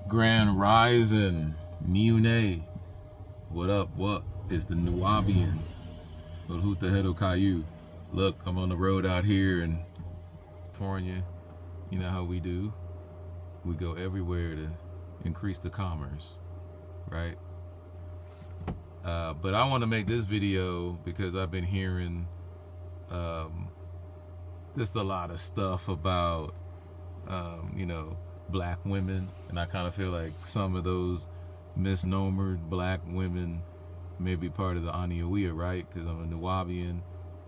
Grand Rising, Niune. What up? What is the Nubian? But who the hell Caillou? Look, I'm on the road out here in California. You know how we do. We go everywhere to increase the commerce, right? But I want to make this video because I've been hearing just a lot of stuff about, black women, and I kind of feel like some of those misnomered black women may be part of the Aniawea, right? Because I'm a Nubian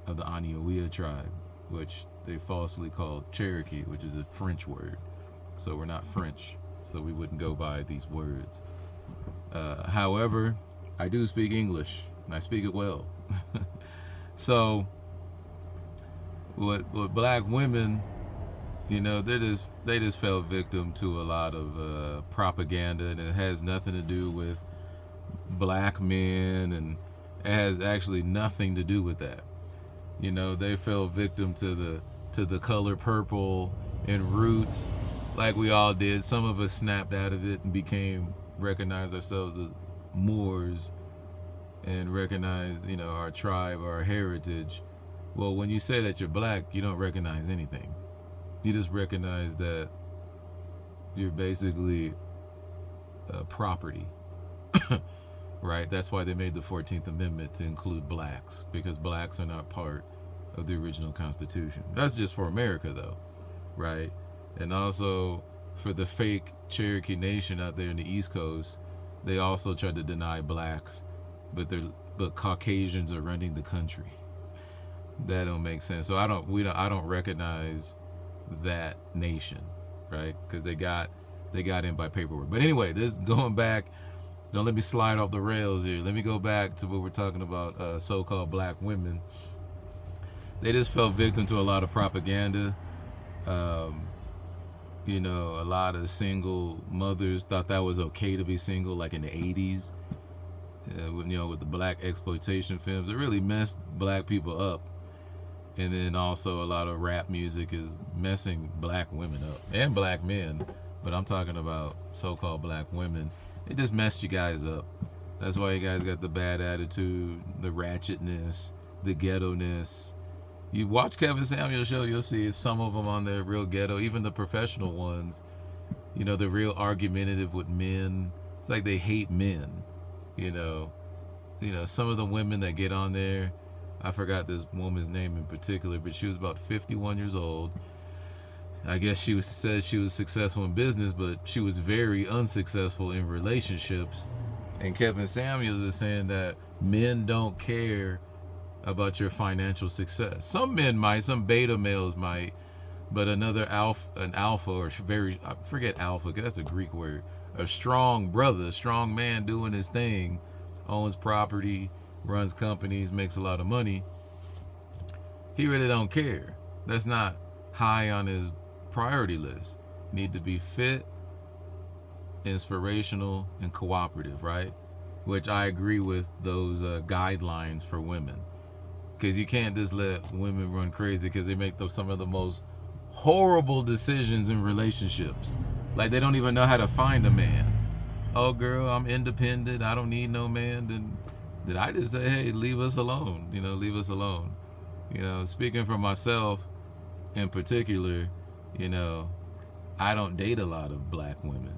of the Aniawea tribe, which they falsely call Cherokee, which is a French word. So we're not French, so we wouldn't go by these words. However, I do speak English, and I speak it well. So, with black women, they just fell victim to a lot of propaganda, and it has nothing to do with black men, and it has actually nothing to do with that. They fell victim to the color purple and roots, like we all did. Some of us snapped out of it and recognized ourselves as Moors and recognized, our tribe, our heritage. Well, when you say that you're black, you don't recognize anything. You just recognize that you're basically property, right? That's why they made the 14th Amendment to include blacks, because blacks are not part of the original Constitution. That's just for America, though, right? And also for the fake Cherokee Nation out there in the East Coast, they also tried to deny blacks, but Caucasians are running the country. That don't make sense. So I don't recognize that nation, right? Because they got in by paperwork. But anyway, this going back. Don't let me slide off the rails here. Let me go back to what we're talking about. So-called black women. They just fell victim to a lot of propaganda. A lot of single mothers thought that was okay to be single, like in the 80s. With the black exploitation films, it really messed black people up. And then also a lot of rap music is messing black women up and black men, but I'm talking about so-called black women. It just messed you guys up. That's why you guys got the bad attitude, the ratchetness, the ghetto-ness. You watch Kevin Samuels show, you'll see some of them on there real ghetto, even the professional ones. They're real argumentative with men. It's like they hate men. Some of the women that get on there, I forgot this woman's name in particular, but she was about 51 years old. I guess says she was successful in business, but she was very unsuccessful in relationships. And Kevin Samuels is saying that men don't care about your financial success. Some men might, some beta males might, but an alpha, or I forget alpha, because that's a Greek word. A strong brother, a strong man doing his thing, owns property, runs companies, makes a lot of money. He really don't care. That's not high on his priority list. Need to be fit, inspirational, and cooperative, right? Which I agree with those guidelines for women. Because you can't just let women run crazy, because they make some of the most horrible decisions in relationships. Like they don't even know how to find a man. Oh girl, I'm independent, I don't need no man. Then did I just say, hey, leave us alone? Leave us alone. Speaking for myself in particular, I don't date a lot of black women.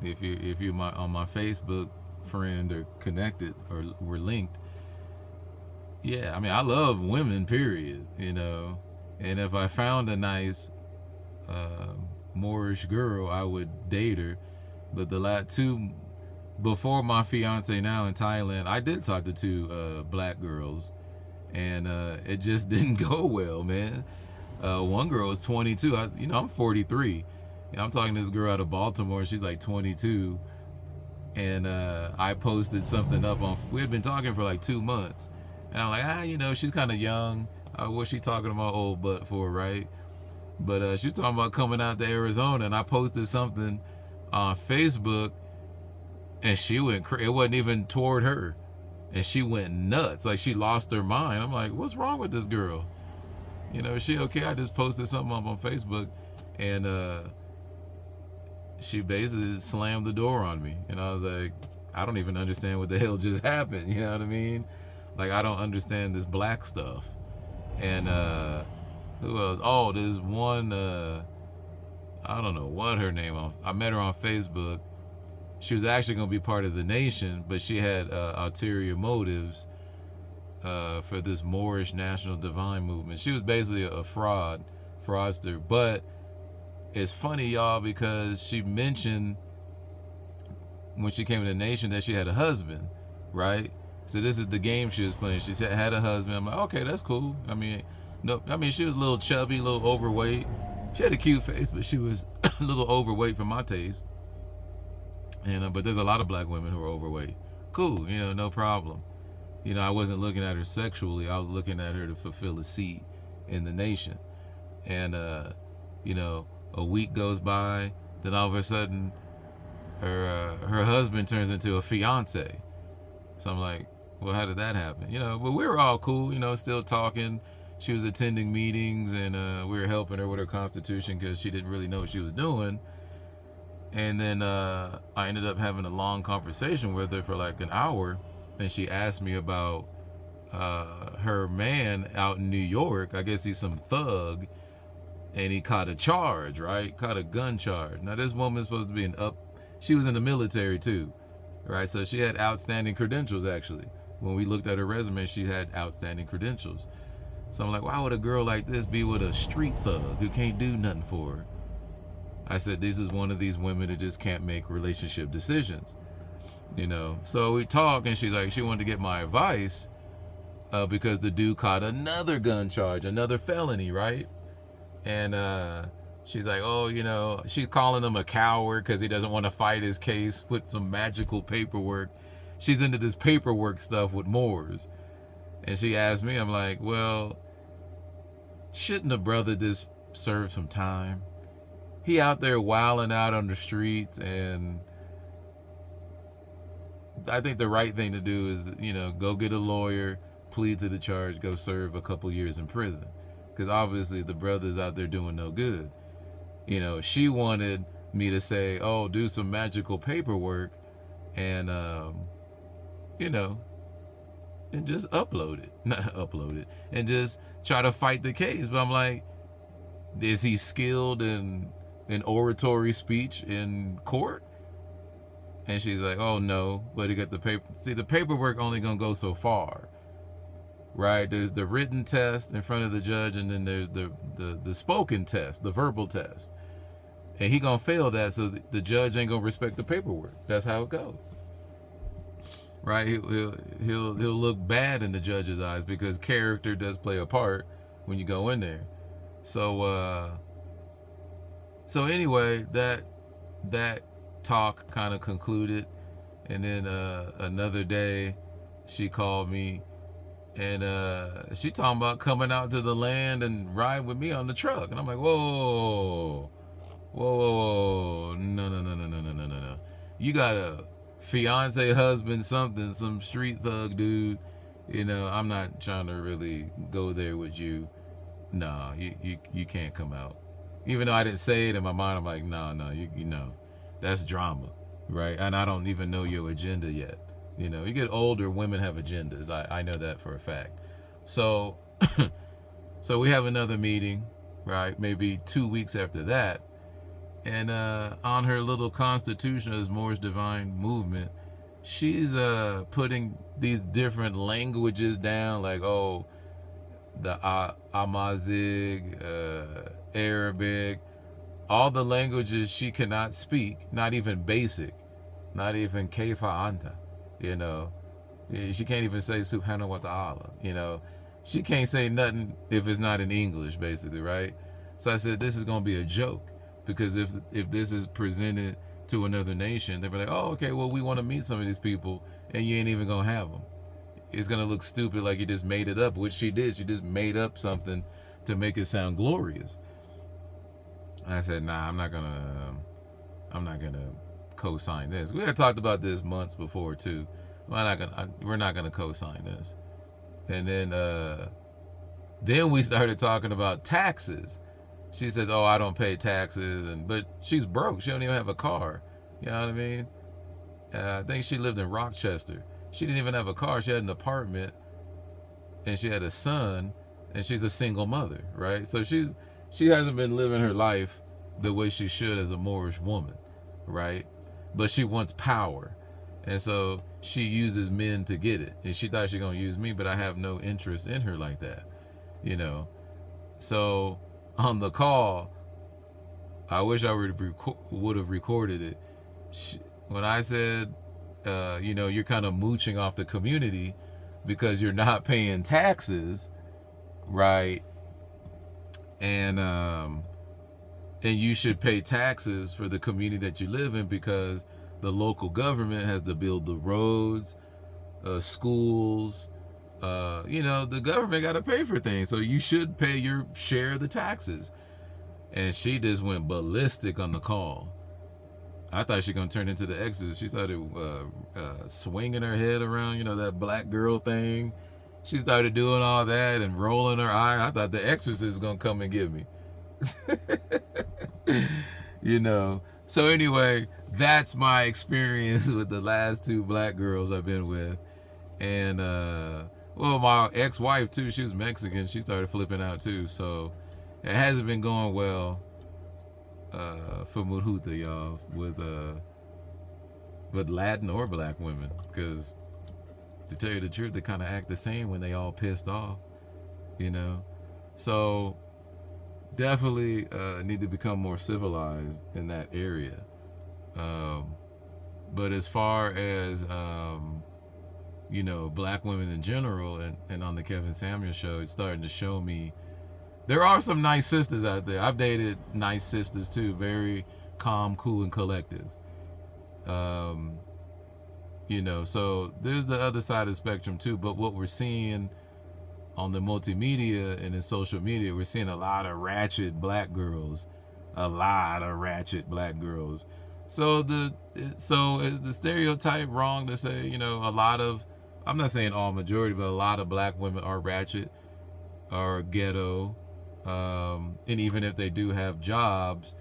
If you're on my Facebook friend or connected or we're linked, yeah, I love women, period. And if I found a nice Moorish girl, I would date her. But before my fiance now in Thailand, I did talk to two black girls, and it just didn't go well, man. One girl was 22. I'm 43. I'm talking to this girl out of Baltimore. She's like 22, and I posted something up we had been talking for like 2 months, and I'm like, she's kind of young. What's she talking about old butt for, right? But she was talking about coming out to Arizona, and I posted something on Facebook, and she went crazy. It wasn't even toward her, and she went nuts. Like she lost her mind. I'm like, what's wrong with this girl? Is she okay? I just posted something up on Facebook, and she basically slammed the door on me, and I was like, I don't even understand what the hell just happened. You know what I mean? Like, I don't understand this black stuff. And who else? Oh, there's one. I don't know what her name was. I met her on Facebook. She was actually going to be part of the nation, but she had ulterior motives for this Moorish National Divine Movement. She was basically a fraudster. But it's funny, y'all, because she mentioned when she came to the nation that she had a husband, right? So this is the game she was playing. She said had a husband. I'm like, okay, that's cool. I mean, no, I mean she was a little chubby, a little overweight. She had a cute face, but she was a little overweight for my taste. And but there's a lot of black women who are overweight. Cool, no problem. I wasn't looking at her sexually. I was looking at her to fulfill a seat in the nation. And a week goes by, then all of a sudden, her husband turns into a fiance. So I'm like, well, how did that happen? But we were all cool, still talking. She was attending meetings, and we were helping her with her constitution because she didn't really know what she was doing. And then I ended up having a long conversation with her for like an hour, and she asked me about her man out in New York. I guess he's some thug, and he caught a charge, right? Caught a gun charge. Now this woman's supposed to be she was in the military too, right? So she had outstanding credentials actually. When we looked at her resume, she had outstanding credentials. So I'm like, why would a girl like this be with a street thug who can't do nothing for her? I said, this is one of these women that just can't make relationship decisions, So we talk, and she's like, she wanted to get my advice because the dude caught another gun charge, another felony, right? And she's like, oh, she's calling him a coward because he doesn't want to fight his case with some magical paperwork. She's into this paperwork stuff with Moors. And she asked me, I'm like, well, shouldn't a brother just serve some time? He out there wilding out on the streets, and I think the right thing to do is, go get a lawyer, plead to the charge, go serve a couple years in prison. Because obviously the brother's out there doing no good. She wanted me to say, oh, do some magical paperwork and, and just upload it. Not upload it. And just try to fight the case. But I'm like, is he skilled in oratory speech in court? And she's like, oh, no. But he got the paper. See, the paperwork only going to go so far. Right? There's the written test in front of the judge, and then there's the spoken test, the verbal test. And he going to fail that, so the judge ain't going to respect the paperwork. That's how it goes. Right? He'll look bad in the judge's eyes because character does play a part when you go in there. So anyway, that talk kind of concluded, and then another day she called me, and she talking about coming out to the land and ride with me on the truck. And I'm like, whoa, no. You got a fiance, husband, something, some street thug dude. I'm not trying to really go there with you. No, you can't come out. Even though I didn't say it in my mind, I'm like, no, you know, that's drama, right? And I don't even know your agenda yet. You get older, women have agendas. I know that for a fact. So, so we have another meeting, right? Maybe 2 weeks after that. And on her little constitution of this Moorish Divine Movement, she's putting these different languages down, like, oh, the Amazigh, Arabic, all the languages she cannot speak, not even basic, not even Kaifa Anta, she can't even say Subhanahu wa ta'ala, she can't say nothing if it's not in English, basically, right? So I said, this is going to be a joke, because if this is presented to another nation, they'll be like, oh, okay, well, we want to meet some of these people, and you ain't even going to have them. It's going to look stupid, like you just made it up, which she did. She just made up something to make it sound glorious. And I said, nah, I'm not gonna co-sign this. We had talked about this months before too. We're not gonna co-sign this. And then we started talking about taxes. She says, "Oh, I don't pay taxes," but she's broke. She don't even have a car. You know what I mean? I think she lived in Rochester. She didn't even have a car. She had an apartment, and she had a son, and she's a single mother, right? So she hasn't been living her life the way she should as a Moorish woman, right? But she wants power, and so she uses men to get it. And she thought she was gonna use me, but I have no interest in her like that, you know. So on the call, I wish I would have recorded it. When I said, you're kind of mooching off the community because you're not paying taxes, right? And you should pay taxes for the community that you live in because the local government has to build the roads, schools. The government got to pay for things, so you should pay your share of the taxes. And she just went ballistic on the call. I thought she was gonna turn into the Exorcist. She started swinging her head around, that black girl thing. She started doing all that and rolling her eye. I thought the Exorcist was gonna come and get me. So anyway, that's my experience with the last two black girls I've been with. And my ex-wife too, she was Mexican. She started flipping out too. So it hasn't been going well for Mudhuta, y'all, with Latin or black women, because to tell you the truth, they kind of act the same when they all pissed off, So definitely need to become more civilized in that area. But as far as black women in general, and on the Kevin Samuel show, it's starting to show me there are some nice sisters out there. I've dated nice sisters too, very calm, cool, and collective. So there's the other side of the spectrum too. But what we're seeing on the multimedia and in social media, we're seeing a lot of ratchet black girls. So is the stereotype wrong to say, a lot of, I'm not saying all majority, but a lot of black women are ratchet, are ghetto, and even if they do have jobs,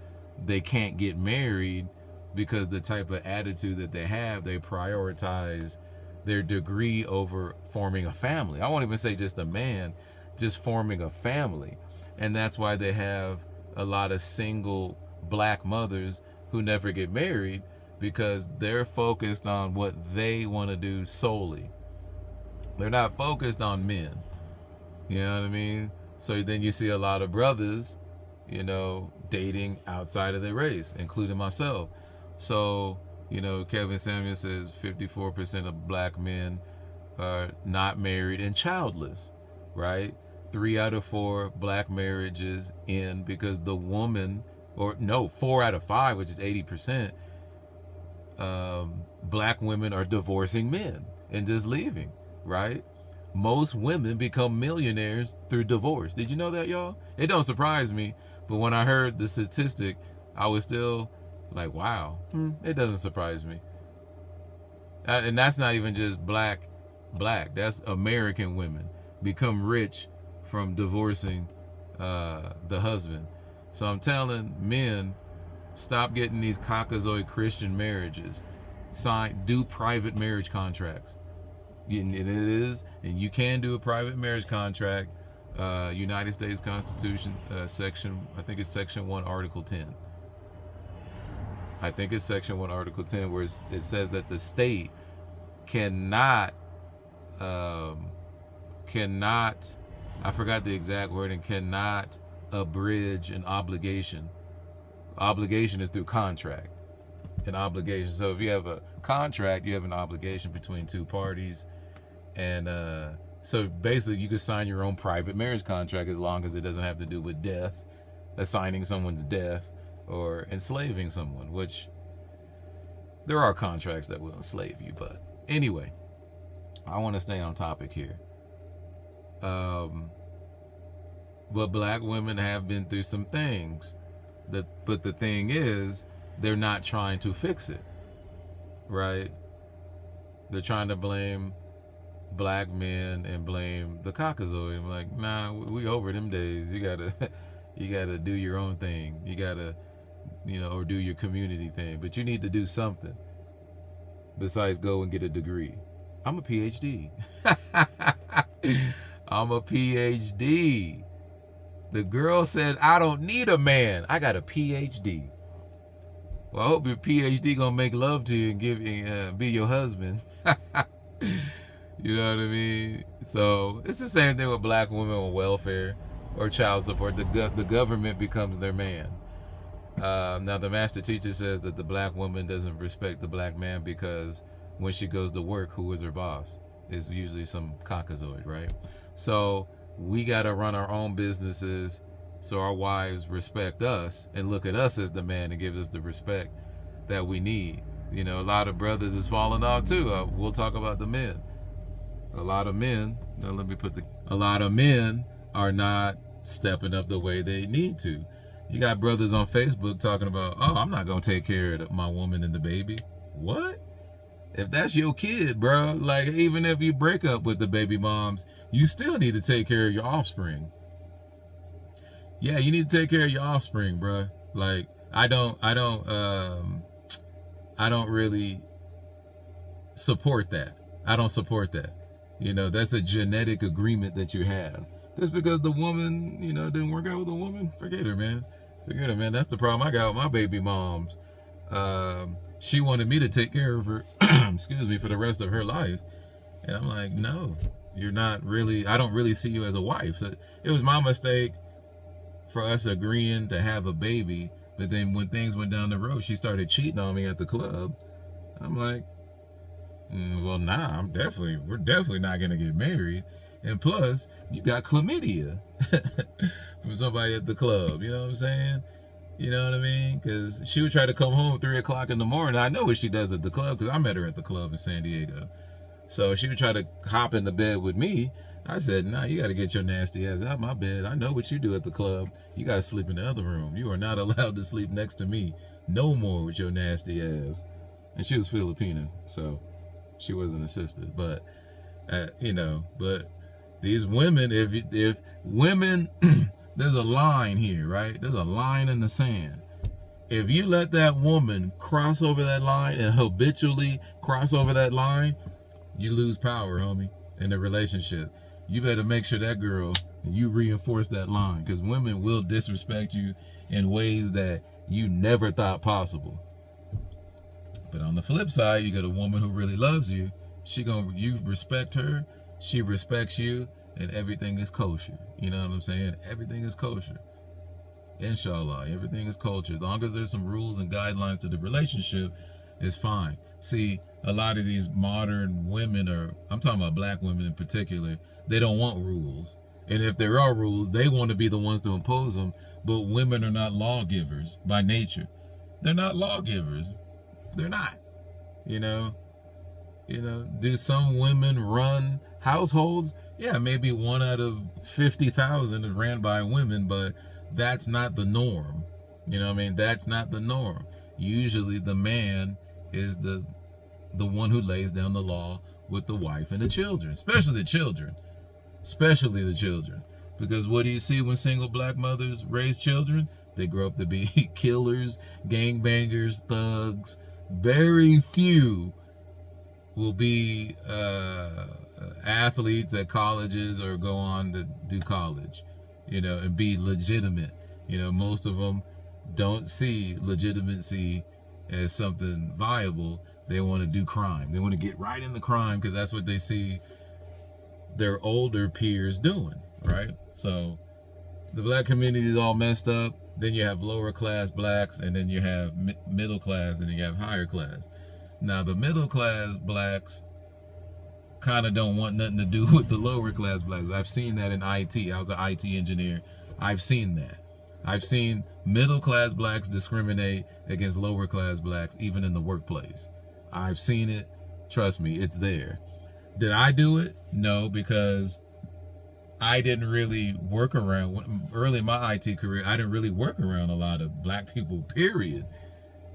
they can't get married because the type of attitude that they have, they prioritize their degree over forming a family. I won't even say just a man, just forming a family. And that's why they have a lot of single black mothers who never get married, because they're focused on what they want to do solely. They're not focused on men. You know what I mean? So then you see a lot of brothers, dating outside of their race, including myself. So, Kevin Samuel says 54% of black men are not married and childless, right? 3 out of 4 black marriages end because the woman, 4 out of 5, which is 80%, black women are divorcing men and just leaving, right? Most women become millionaires through divorce. Did you know that, y'all? It don't surprise me, but when I heard the statistic, I was still like, wow, it doesn't surprise me. And that's not even just black. That's American women become rich from divorcing the husband. So I'm telling men, stop getting these Caucasoid Christian marriages. Do private marriage contracts. And you can do a private marriage contract. United States Constitution, section 1, Article 10. I think it's section 1, Article 10, where it says that the state cannot, I forgot the exact wording, cannot abridge an obligation. Obligation is through contract. An obligation. So if you have a contract, you have an obligation between two parties. And so basically you could sign your own private marriage contract as long as it doesn't have to do with death, assigning someone's death, or enslaving someone, which there are contracts that will enslave you. But anyway, I want to stay on topic here. But black women have been through some things. But the thing is, they're not trying to fix it, right? They're trying to blame black men and blame the Caucasoid. I'm like, nah, we over them days. You You got to do your own thing. You got to, or do your community thing. But you need to do something besides go and get a degree. I'm a PhD. I'm a PhD. The girl said, I don't need a man. I got a PhD. Well, I hope your PhD gonna make love to you and be your husband. You know what I mean? So it's the same thing with black women on welfare or child support. The government becomes their man. Now the master teacher says that the black woman doesn't respect the black man because when she goes to work, who is her boss? Is usually some caucasoid, right? So we gotta run our own businesses so our wives respect us and look at us as the man and give us the respect that we need. A lot of brothers is falling off too. We'll talk about the men. A lot of men are not stepping up the way they need to. You got brothers on Facebook talking about, oh, I'm not gonna take care of my woman and the baby. What? If that's your kid, bro, like even if you break up with the baby moms, you still need to take care of your offspring. Yeah, you need to take care of your offspring, bro. Like I don't really support that. I don't support that. That's a genetic agreement that you have. Just because the woman, didn't work out with the woman, forget her, man. Forget her, man. That's the problem I got with my baby moms. She wanted me to take care of her, excuse me, for the rest of her life. And I'm like, no, you're not really, I don't really see you as a wife. So it was my mistake for us agreeing to have a baby. But then when things went down the road, she started cheating on me at the club. I'm like, well, nah, we're definitely not going to get married. And plus, you got chlamydia from somebody at the club. You know what I'm saying? You know what I mean? Because she would try to come home 3 o'clock in the morning. I know what she does at the club because I met her at the club in San Diego. So she would try to hop in the bed with me. I said, nah, you got to get your nasty ass out my bed. I know what you do at the club. You got to sleep in the other room. You are not allowed to sleep next to me no more with your nasty ass. And she was Filipino, so she wasn't assisted. But, but these women, if women, there's a line here, right? There's a line in the sand. If you let that woman cross over that line and habitually cross over that line, you lose power, homie, in the relationship. You better make sure that girl, you reinforce that line, because women will disrespect you in ways that you never thought possible. But on the flip side, you got a woman who really loves you. You respect her, she respects you, and everything is kosher. You know what I'm saying? Everything is kosher. Inshallah, everything is kosher. As long as there's some rules and guidelines to the relationship, it's fine. See, a lot of these modern women, I'm talking about black women in particular, they don't want rules. And if there are rules, they want to be the ones to impose them. But women are not lawgivers by nature. They're not lawgivers. They're not. Do some women run households? Yeah, maybe 1 out of 50,000 is ran by women, but that's not the norm. You know what I mean? That's not the norm. Usually the man is the one who lays down the law with the wife and the children, especially the children. Because what do you see when single black mothers raise children? They grow up to be killers, gangbangers, thugs. Very few will be athletes at colleges or go on to do college, and be legitimate. Most of them don't see legitimacy as something viable. They want to do crime. They want to get right in the crime because that's what they see their older peers doing, right? So the black community is all messed up. Then you have lower class blacks, and then you have middle class, and then you have higher class. Now the middle class blacks kind of don't want nothing to do with the lower class blacks. I've seen that in IT. I was an IT engineer. I've seen that. I've seen middle class blacks discriminate against lower class blacks, even in the workplace. I've seen it. Trust me, it's there. Did I do it? No, because I didn't really work around, early in my IT career, I didn't really work around a lot of black people, period.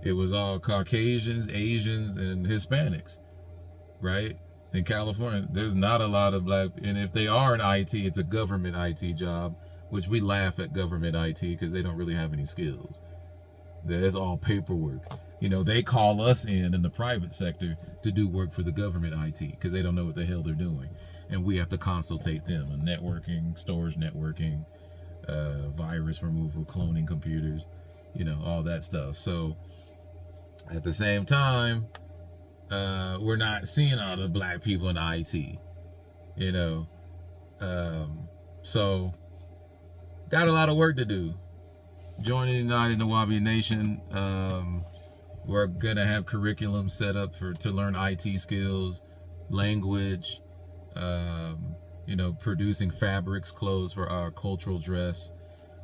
It was all Caucasians, Asians, and Hispanics, right? In California, there's not a lot of black, and if they are in IT, it's a government IT job which we laugh at government IT because they don't really have any skills. That's all paperwork. You know, they call us in the private sector to do work for the government IT because they don't know what the hell they're doing. And we have to consultate them on networking, storage networking, virus removal, cloning computers, you know, all that stuff. So at the same time, we're not seeing all the black people in IT, you know. So got a lot of work to do. Join the United Nawabi Nation. We're gonna have curriculum set up to learn IT skills, language, you know, producing fabrics, clothes for our cultural dress.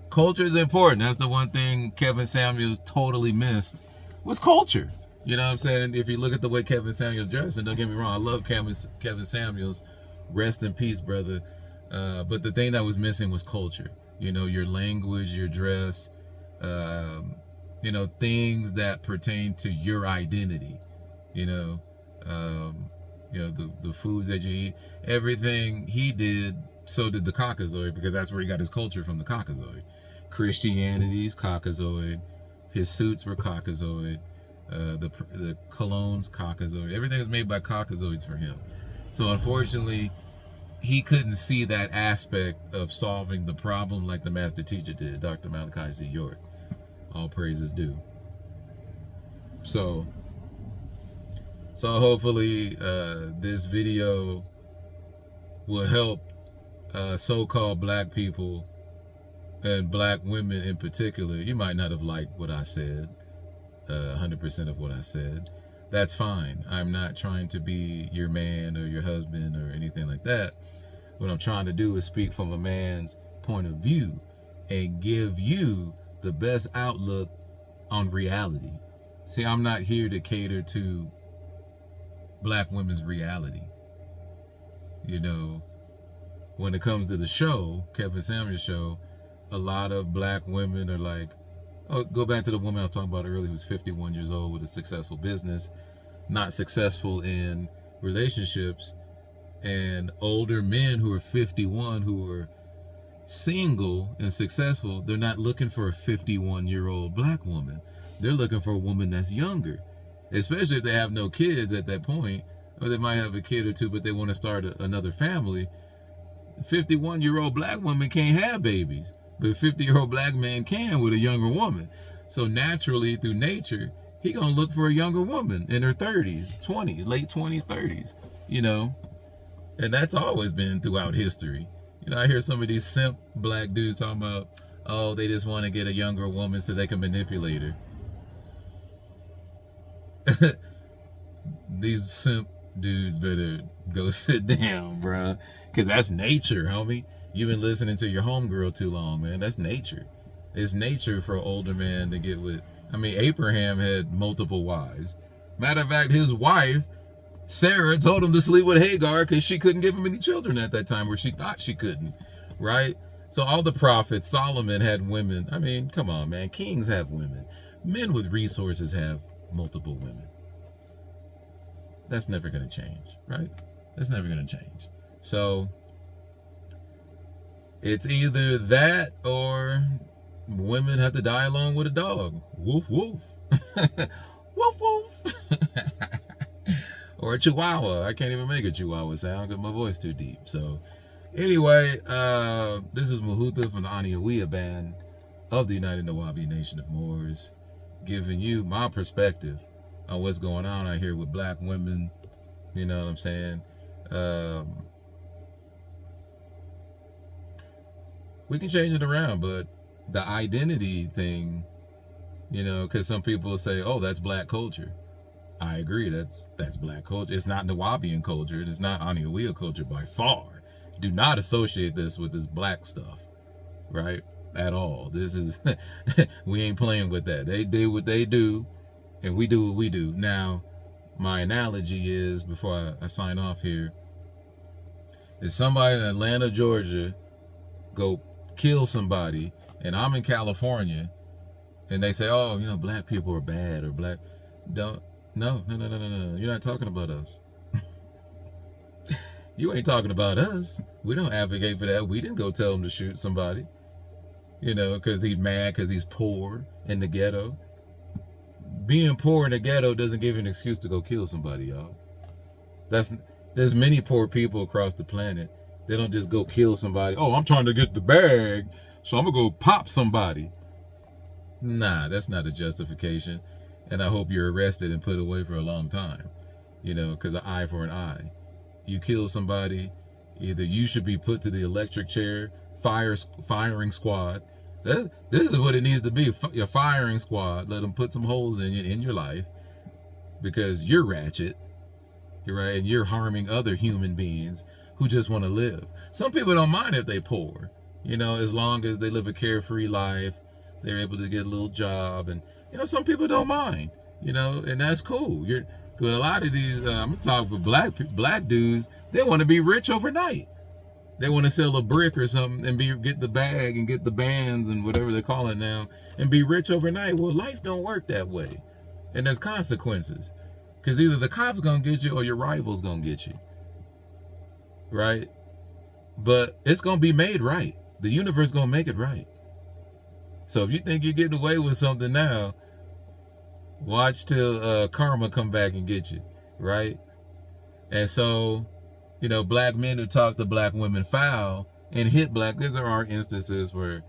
Culture is important. That's the one thing Kevin Samuels totally missed, was culture. You know what I'm saying? If you look at the way Kevin Samuels dressed, and don't get me wrong, I love Kevin Samuels. Rest in peace, brother. But the thing that was missing was culture. You know, your language, your dress, you know, things that pertain to your identity. You know, the foods that you eat, everything he did, so did the Caucasoid, because that's where he got his culture from, the Caucasoid. Christianity's Caucasoid, his suits were Caucasoid, the colognes Caucasoid. Everything was made by Caucasoids for him. So unfortunately, he couldn't see that aspect of solving the problem like the master teacher did, Dr. Malachi Z. York. All praises due. So hopefully this video will help so-called black people and black women in particular. You might not have liked what I said, 100% of what I said. That's fine. I'm not trying to be your man or your husband or anything like that. What I'm trying to do is speak from a man's point of view and give you the best outlook on reality. See, I'm not here to cater to black women's reality. You know, when it comes to the show, Kevin Samuels show, a lot of black women are like, oh, go back to the woman I was talking about earlier who's 51 years old with a successful business, not successful in relationships, and older men who are 51 who are single and successful, they're not looking for a 51-year-old black woman. They're looking for a woman that's younger, especially if they have no kids at that point, or they might have a kid or two, but they want to start another family. 51-year-old black woman can't have babies, but a 50-year-old black man can with a younger woman. So naturally, through nature, he gonna look for a younger woman in her 30s, 20s, late 20s, 30s, you know. And that's always been throughout history. You know, I hear some of these simp black dudes talking about, oh, they just want to get a younger woman so they can manipulate her. These simp dudes better go sit down, bro, because that's nature, homie. You've been listening to your homegirl too long, man. That's nature. It's nature for an older man to get with. I mean, Abraham had multiple wives. Matter of fact, his wife, Sarah, told him to sleep with Hagar because she couldn't give him any children at that time, where she thought she couldn't, right? So all the prophets, Solomon had women. I mean, come on, man. Kings have women. Men with resources have multiple women. That's never going to change, right? That's never going to change. So it's either that or women have to die along with a dog. Woof, woof. Woof, woof. Or a chihuahua. I can't even make a chihuahua sound because my voice too deep. So anyway, this is Mahuta from the Aniawea Band of the United Nawabi Nation of Moors, giving you my perspective on what's going on out here with black women. You know what I'm saying? We can change it around, but the identity thing, you know, because some people say, oh, that's black culture. I agree, that's black culture. It's not Nawabian culture. It's not Aniawea culture by far. Do not associate this with this black stuff, right? At all. This is, we ain't playing with that. They do what they do, and we do what we do. Now, my analogy is, before I sign off here, is somebody in Atlanta, Georgia, go kill somebody, and I'm in California, and they say, oh, you know, black people are bad, or black, don't, no, you're not talking about us. You ain't talking about us. We don't advocate for that. We didn't go tell them to shoot somebody. you know, because he's mad because he's poor in the ghetto. Being poor in the ghetto doesn't give you an excuse to go kill somebody, y'all. There's many poor people across the planet. They don't just go kill somebody. Oh, I'm trying to get the bag, so I'm gonna go pop somebody. Nah, that's not a justification. And I hope you're arrested and put away for a long time. You know, because an eye for an eye. You kill somebody, either you should be put to the electric chair, firing squad. This is what it needs to be, your firing squad. Let them put some holes in your life, because you're ratchet, right? And you're harming other human beings who just want to live. Some people don't mind if they poor, you know, as long as they live a carefree life, they're able to get a little job, and you know, some people don't mind, you know, and that's cool. A lot of these, I'm gonna talk for black dudes, they want to be rich overnight. They want to sell a brick or something and get the bag and get the bands and whatever they call it now and be rich overnight. Well, life don't work that way, and there's consequences, because either the cops gonna get you or your rival's gonna get you, right? But it's gonna be made right. The universe gonna make it right. So if you think you're getting away with something now, watch till karma come back and get you, right? And so, you know, black men who talk to black women foul and hit there are instances where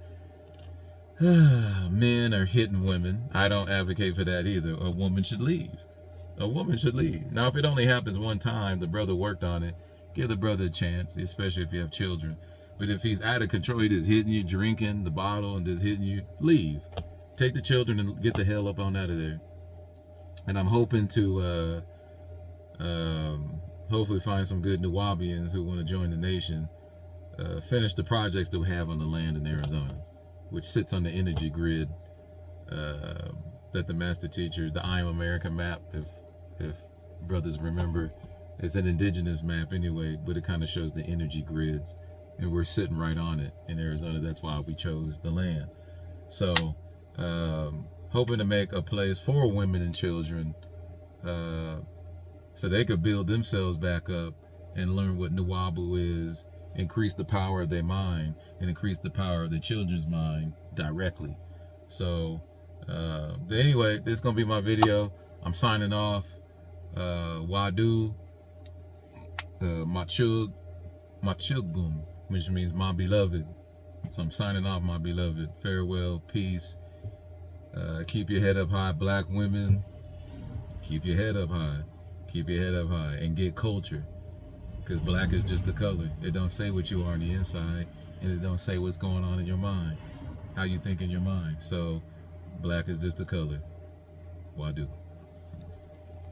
men are hitting women. I don't advocate for that either. A woman should leave. A woman should leave. Now, if it only happens one time, the brother worked on it, give the brother a chance, especially if you have children. But if he's out of control, he just hitting you, drinking the bottle and just hitting you, leave. Take the children and get the hell up on out of there. And I'm hoping to hopefully find some good Nuwaubians who want to join the nation, finish the projects that we have on the land in Arizona, which sits on the energy grid that the master teacher, the I Am America map, if brothers remember, it's an indigenous map anyway, but it kind of shows the energy grids, and we're sitting right on it in Arizona. That's why we chose the land. So hoping to make a place for women and children, so they could build themselves back up and learn what Nuwaubu is, increase the power of their mind, and increase the power of the children's mind directly. So but anyway, this is gonna be my video. I'm signing off. Wadu Machugum, which means my beloved. So I'm signing off, my beloved. Farewell, peace. Keep your head up high, black women. Keep your head up high. Keep your head up high and get culture, because black is just a color. It don't say what you are on the inside, and it don't say what's going on in your mind, how you think in your mind. So black is just a color. Wadu.